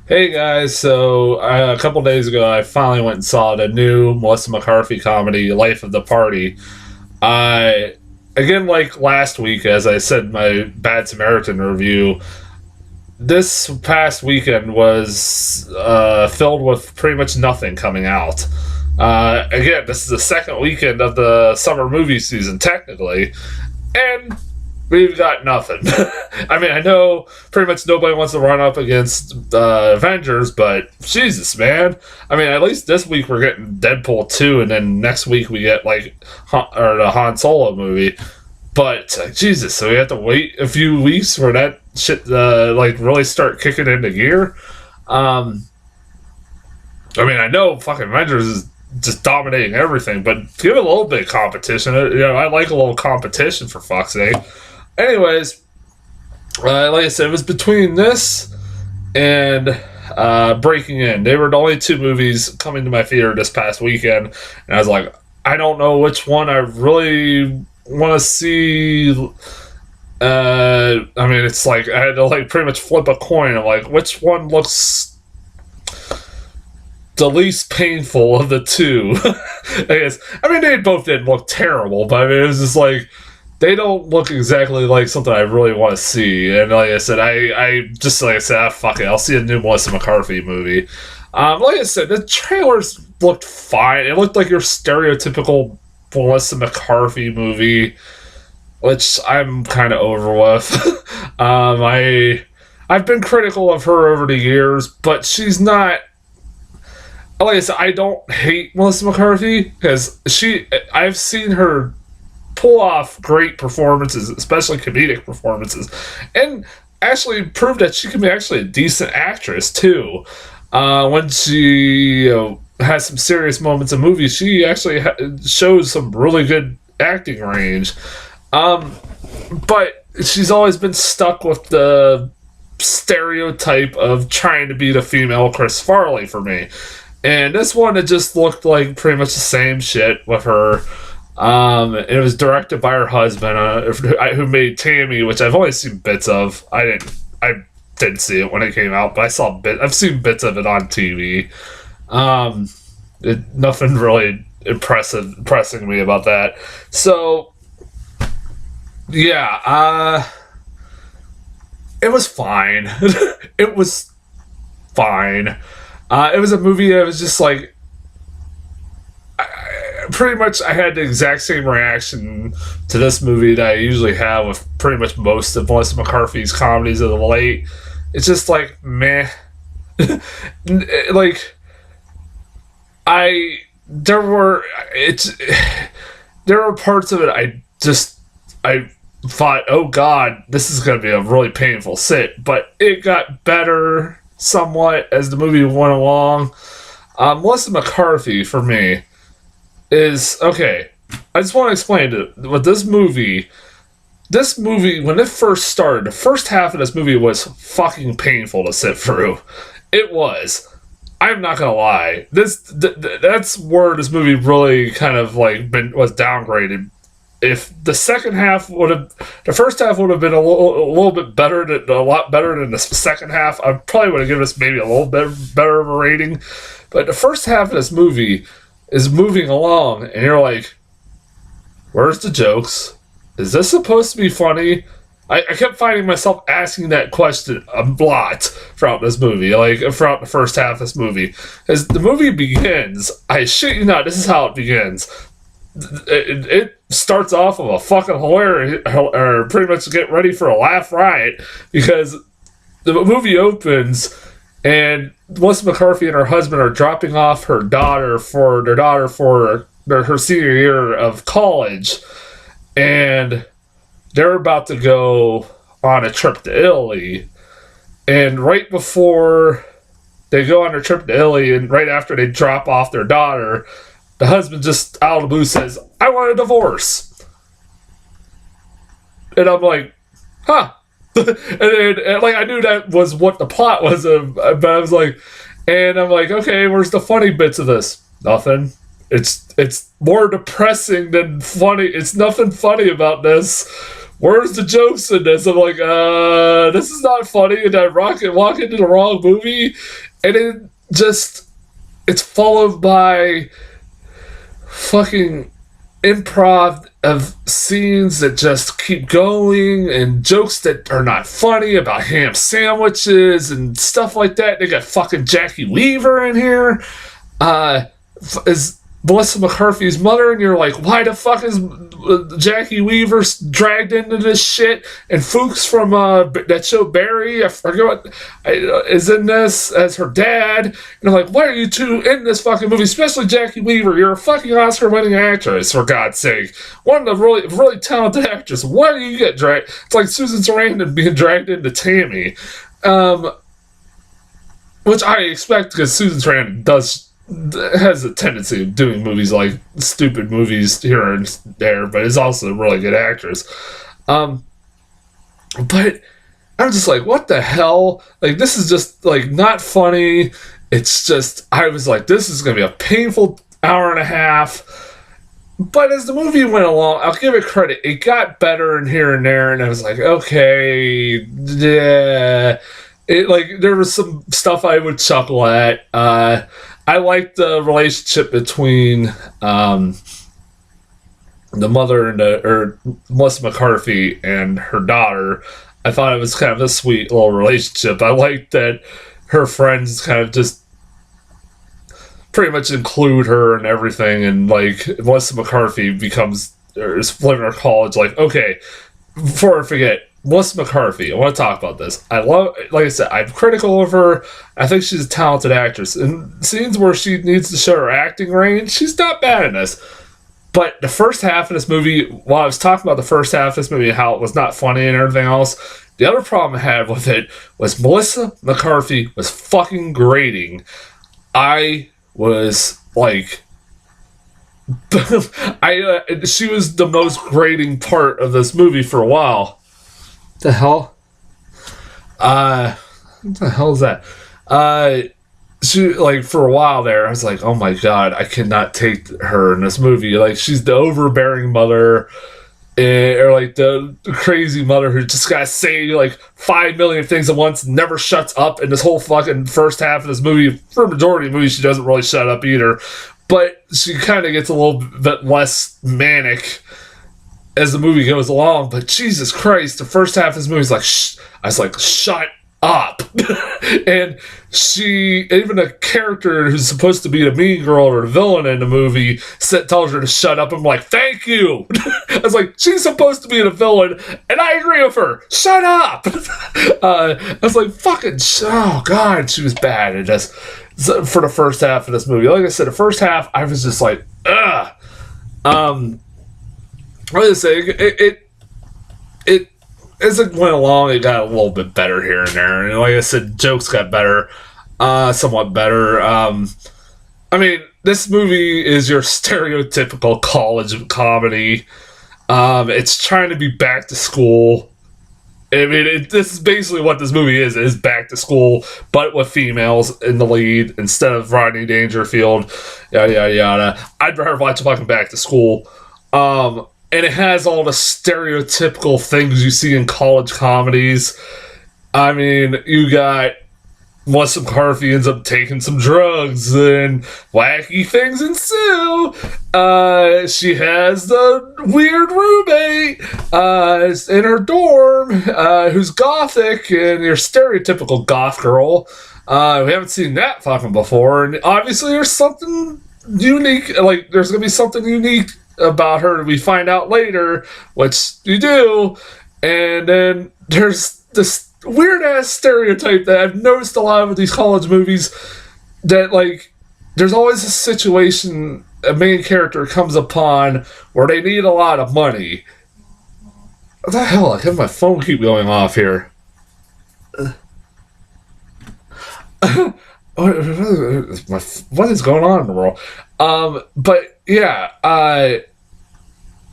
Hey guys, so a couple days ago, I finally went and saw the new Melissa McCarthy comedy, Life of the Party. I again, like last week, as I said in my Bad Samaritan review, this past weekend was filled with pretty much nothing coming out. Again, this is the second weekend of the summer movie season, technically, and we've got nothing. I mean, I know pretty much nobody wants to run up against Avengers, but Jesus, man. I mean, at least this week we're getting Deadpool 2, and then next week we get, like, the Han Solo movie. But, Jesus, so we have to wait a few weeks for that shit like, really start kicking into gear? I mean, I know fucking Avengers is just dominating everything, but give it a little bit of competition. I like a little competition, for fuck's sake. Anyways, like I said, it was between this and Breaking In. They were the only two movies coming to my theater this past weekend, and I was like, I don't know which one I really want to see. I mean, it's like I had to like pretty much flip a coin. I'm like, which one looks the least painful of the two? I guess. I mean, they both didn't look terrible, but I mean, it was just like they don't look exactly like something I really want to see. And like I said, I just like I said, fuck it, I'll see a new Melissa McCarthy movie. Like I said, the trailers looked fine. It looked like your stereotypical Melissa McCarthy movie, which I'm kind of over with. I've been critical of her over the years, but she's not. Like I said, I don't hate Melissa McCarthy because I've seen her pull off great performances, especially comedic performances, and actually prove that she can be actually a decent actress too. When she has some serious moments in movies, she actually shows some really good acting range. But she's always been stuck with the stereotype of trying to be the female Chris Farley for me. And this one, it just looked like pretty much the same shit with her. It was directed by her husband, who made Tammy, which I've only seen bits of. I didn't see it when it came out, but I've seen bits of it on TV. Nothing really impressing me about that. So, yeah, it was fine. It was fine. It was a movie that was just like, pretty much I had the exact same reaction to this movie that I usually have with pretty much most of Melissa McCarthy's comedies of the late. It's just like, meh. Like, there were parts of it I thought, oh god, this is going to be a really painful sit, but it got better somewhat as the movie went along. Melissa McCarthy, for me, is okay. I just want to explain it. With this movie, when it first started, the first half of this movie was fucking painful to sit through. It was. I'm not gonna lie. That's where this movie really kind of like was downgraded. If the first half would have been a little bit better, a lot better than the second half, I probably would have given this maybe a little bit better of a rating. But the first half of this movie is moving along, and you're like, where's the jokes? Is this supposed to be funny? I kept finding myself asking that question a lot throughout this movie, like throughout the first half of this movie. As the movie begins, I shit you not, this is how it begins. It starts off with a fucking hilarious, or pretty much get ready for a laugh riot, because the movie opens and Melissa McCarthy and her husband are dropping off her daughter for her senior year of college, and they're about to go on a trip to Italy. And right before they go on their trip to Italy, and right after they drop off their daughter, the husband just out of the blue says, "I want a divorce." And I'm like, huh. and like I knew that was what the plot was, but I was like, and I'm like, okay, where's the funny bits of this? Nothing. It's more depressing than funny. It's nothing funny about this. where's the jokes in this? I'm like, this is not funny, and I walk into the wrong movie, and it's followed by fucking improv of scenes that just keep going and jokes that are not funny about ham sandwiches and stuff like that. They got fucking Jackie Weaver in here. Is Melissa McCarthy's mother, and you're like, why the fuck is Jackie Weaver dragged into this shit? And Fuchs from that show Barry, I forget what, is in this as her dad. And I'm like, why are you two in this fucking movie? Especially Jackie Weaver. You're a fucking Oscar-winning actress, for God's sake. One of the really, really talented actresses. Why do you get dragged? It's like Susan Sarandon being dragged into Tammy. Which I expect, because Susan Sarandon has a tendency of doing movies like stupid movies here and there, but is also a really good actress. But I'm just like, what the hell? Like, this is just like not funny. It's just, I was like, this is gonna be a painful hour and a half. But as the movie went along, I'll give it credit, it got better and here and there, and I was like, okay, yeah. There was some stuff I would chuckle at. I liked the relationship between the mother or Melissa McCarthy and her daughter. I thought it was kind of a sweet little relationship. I liked that her friends kind of just pretty much include her and everything, and like Melissa McCarthy is living her college. Like, okay, before I forget, Melissa McCarthy, I want to talk about this. Like I said, I'm critical of her. I think she's a talented actress. In scenes where she needs to show her acting range, she's not bad in this. But the first half of this movie, while I was talking about the first half of this movie, how it was not funny and everything else, the other problem I had with it was Melissa McCarthy was fucking grating. I was like... she was the most grating part of this movie for a while. The hell? What the hell is that? She, like, for a while there, I was like, oh my god, I cannot take her in this movie. Like, she's the overbearing mother, or like the crazy mother who just gotta say like 5 million things at once, never shuts up. In this whole fucking first half of this movie, for a majority of the movie, she doesn't really shut up either. But she kind of gets a little bit less manic as the movie goes along. But Jesus Christ, the first half of this movie is like, I was like, shut up. And even a character who's supposed to be the mean girl or the villain in the movie tells her to shut up. I'm like, thank you. I was like, she's supposed to be the villain, and I agree with her. Shut up. I was like, fucking, oh god, she was bad at this for the first half of this movie. Like I said, the first half, I was just like, ugh. What did I say? It as it went along, it got a little bit better here and there. And like I said, jokes got better, somewhat better. I mean, this movie is your stereotypical college comedy. It's trying to be back to school. I mean, this is basically what this movie is back to school, but with females in the lead instead of Rodney Dangerfield, yada, yada, yada. I'd rather watch fucking Back to School. And it has all the stereotypical things you see in college comedies. I mean, you got Melissa McCarthy ends up taking some drugs and wacky things ensue. She has the weird roommate in her dorm who's gothic and your stereotypical goth girl. We haven't seen that fucking before. And obviously there's something unique, like there's going to be something unique about her we find out later, which you do. And then there's this weird ass stereotype that I've noticed a lot with these college movies, that like there's always a situation a main character comes upon where they need a lot of money. What the hell? I have my phone keep going off here. What is going on in the world? But yeah,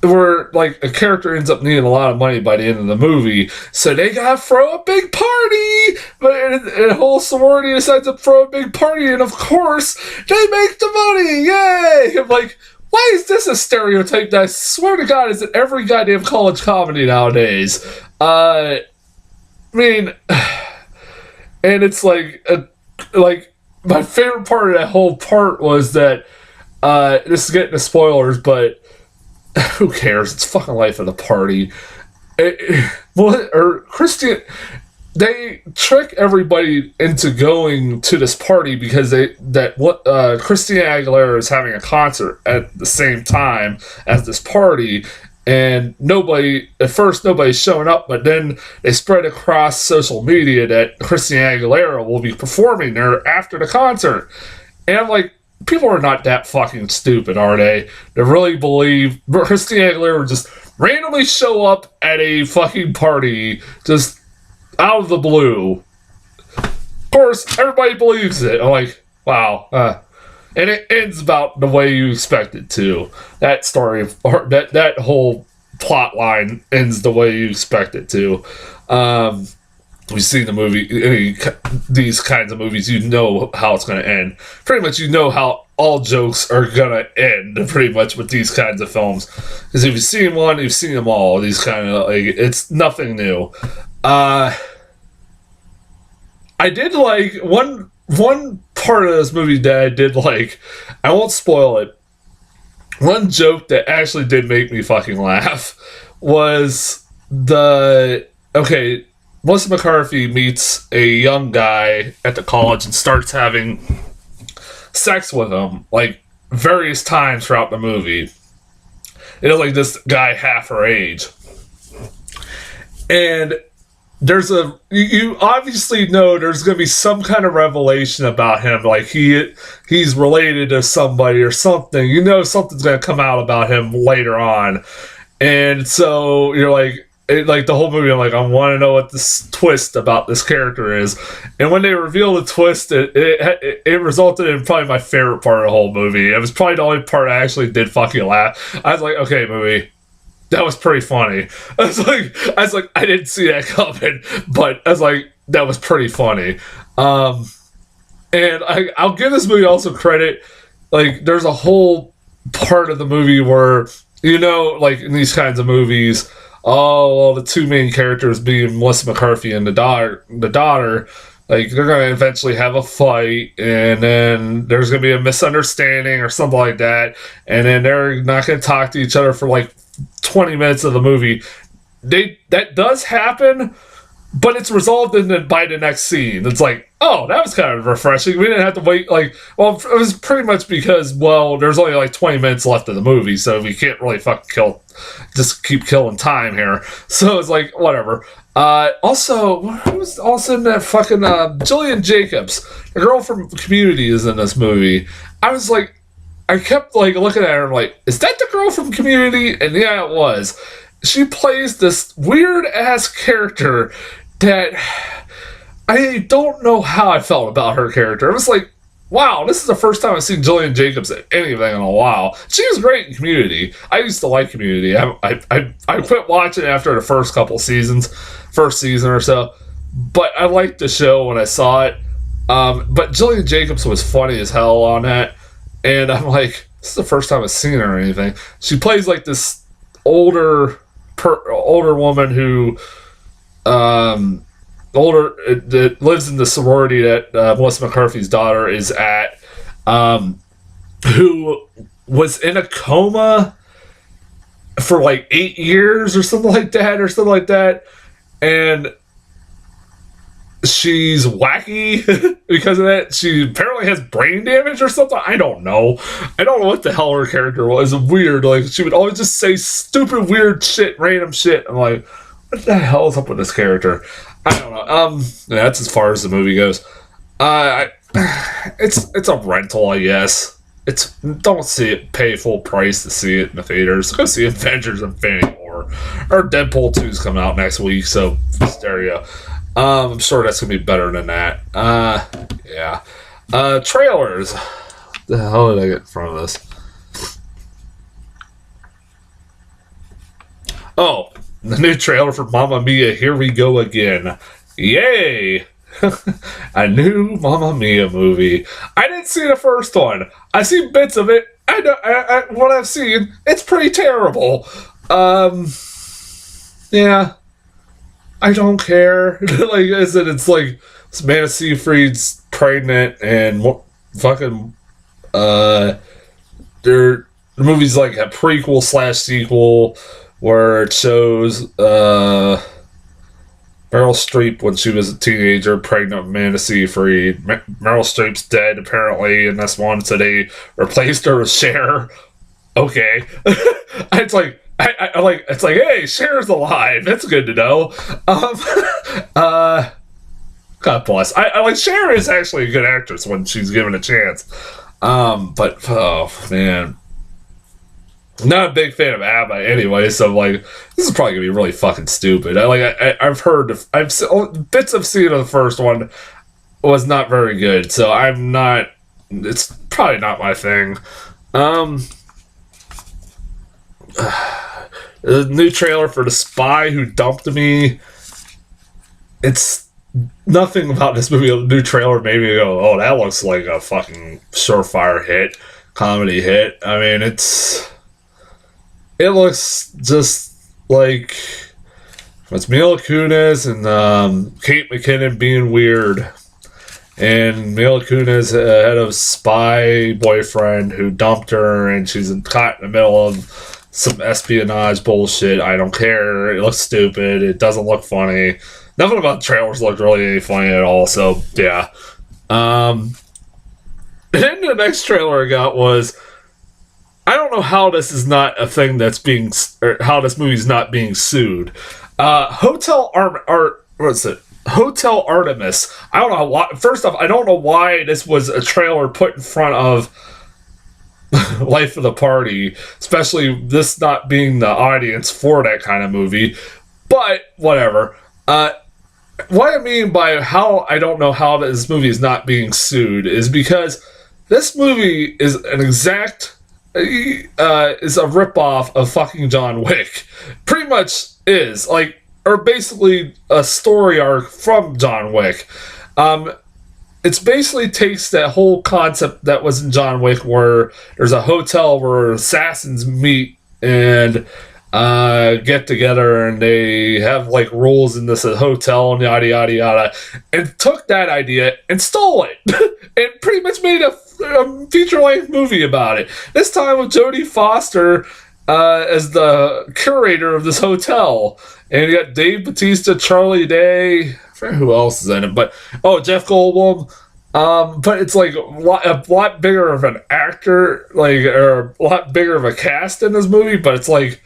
where like a character ends up needing a lot of money by the end of the movie, so they gotta throw a big party. But a whole sorority decides to throw a big party, and of course they make the money. Yay! I'm like, why is this a stereotype that I swear to God is in every goddamn college comedy nowadays? I mean, and it's like my favorite part of that whole part was that this is getting to spoilers, but who cares? It's fucking life of the party. They trick everybody into going to this party because Christina Aguilera is having a concert at the same time as this party, and nobody's showing up, but then they spread across social media that Christina Aguilera will be performing there after the concert. And I'm like, people are not that fucking stupid, are they? They really believe Christina Aguilera would just randomly show up at a fucking party, just out of the blue. Of course, everybody believes it. I'm like, wow. And it ends about the way you expect it to. That story, or that whole plot line ends the way you expect it to. We've seen the movie, these kinds of movies, you know how it's going to end. Pretty much you know how all jokes are going to end, pretty much, with these kinds of films. Because if you've seen one, you've seen them all. These kind of, it's nothing new. I did like one part of this movie that I did like. I won't spoil it. One joke that actually did make me fucking laugh was Melissa McCarthy meets a young guy at the college and starts having sex with him, like, various times throughout the movie. It was like this guy half her age. And you obviously know there's going to be some kind of revelation about him, like he's related to somebody or something. You know something's going to come out about him later on. And so you're like, the whole movie, I'm like, I want to know what this twist about this character is. And when they reveal the twist, it resulted in probably my favorite part of the whole movie. It was probably the only part I actually did fucking laugh. I was like, okay, movie, that was pretty funny. I was like, I didn't see that coming, but I was like, that was pretty funny. And I'll give this movie also credit. Like, there's a whole part of the movie where, you know, like in these kinds of movies, the two main characters being Melissa McCarthy and the daughter, like, they're going to eventually have a fight, and then there's going to be a misunderstanding or something like that, and then they're not going to talk to each other for like 20 minutes of the movie. That does happen, but it's resolved by the next scene. It's like, oh, that was kind of refreshing. We didn't have to wait, it was pretty much because, there's only like 20 minutes left of the movie, so we can't really just keep killing time here. So it's like, whatever. Also, who was also in that fucking, Jillian Jacobs, the girl from Community, is in this movie. I kept looking at her and like, is that the girl from Community? And yeah, it was. She plays this weird ass character that I don't know how I felt about her character. It was like, wow, this is the first time I've seen Jillian Jacobs in anything in a while. She was great in Community. I used to like Community. I quit watching after the first season or so, but I liked the show when I saw it. But Jillian Jacobs was funny as hell on that, and I'm like, this is the first time I've seen her or anything. She plays like this older woman who that lives in the sorority that Melissa McCarthy's daughter is at, who was in a coma for like 8 years or something like that, and she's wacky because of that. She apparently has brain damage or something. I don't know what the hell her character was. Weird. Like, she would always just say stupid, weird shit, random shit. I'm like, what the hell is up with this character? I don't know. Yeah, that's as far as the movie goes. It's a rental, I guess. Don't see it, pay full price to see it in the theaters. Go see Avengers Infinity War, or Deadpool 2's coming out next week, so stereo. I'm sure that's gonna be better than that. Yeah. Trailers. What the hell did I get in front of this? Oh, the new trailer for Mamma Mia, Here We Go Again. Yay! A new Mamma Mia movie. I didn't see the first one. I seen bits of it. I know. What I've seen, it's pretty terrible. Yeah, I don't care. Like, is it? It's like Amanda Seyfried's pregnant, and what fucking there. The movie's like a prequel slash sequel where it shows Meryl Streep when she was a teenager, pregnant with Amanda Seyfried. Meryl Streep's dead apparently in this one, so they replaced her with Cher. Okay, it's like I like it's like, hey, Cher's alive. That's good to know. Um, uh, God bless. I like Cher is actually a good actress when she's given a chance. But oh man, not a big fan of ABBA anyway, so I'm like, this is probably gonna be really fucking stupid. I've heard, bits I've seen of the first one was not very good, so I'm not. It's probably not my thing. The new trailer for The Spy Who Dumped Me. It's nothing about this movie. The new trailer made me go, "Oh, that looks like a fucking surefire hit, comedy hit." I mean, it looks just like it's Mila Kunis and Kate McKinnon being weird. And Mila Kunis had a spy boyfriend who dumped her, and she's caught in the middle of some espionage bullshit. I don't care. It looks stupid. It doesn't look funny. Nothing about the trailers looked really funny at all. So yeah. And then the next trailer I got was, I don't know how this is not a thing that's being, or how this movie's not being sued. Hotel what's it? Hotel Artemis. I don't know why. First off, I don't know why this was a trailer put in front of Life of the Party, especially this not being the audience for that kind of movie. But whatever. What I mean by how I don't know how this movie is not being sued is because this movie is an exact is a ripoff of fucking John Wick. Pretty much is like, or basically a story arc from John Wick. It's basically takes that whole concept that was in John Wick, where there's a hotel where assassins meet and get together, and they have like rules in this hotel and yada yada yada, and took that idea and stole it and pretty much made a feature-length movie about it. This time with Jodie Foster as the curator of this hotel, and you got Dave Bautista, Charlie Day, I forget who else is in it, but Jeff Goldblum. But it's like a lot bigger of an actor, like, or a lot bigger of a cast in this movie. But it's like,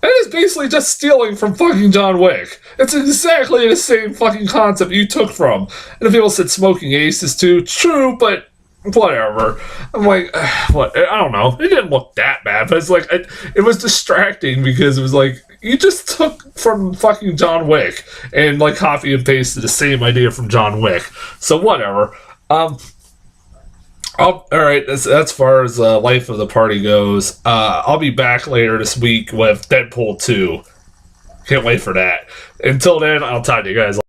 it is basically just stealing from fucking John Wick. It's exactly the same fucking concept you took from. And the people said Smoking Aces too. True, but whatever. I'm like, what? I don't know. It didn't look that bad, but it's like, it was distracting because it was like, you just took from fucking John Wick and like copy and pasted the same idea from John Wick. So whatever. All right. As far as Life of the Party goes, I'll be back later this week with Deadpool 2. Can't wait for that. Until then, I'll talk to you guys.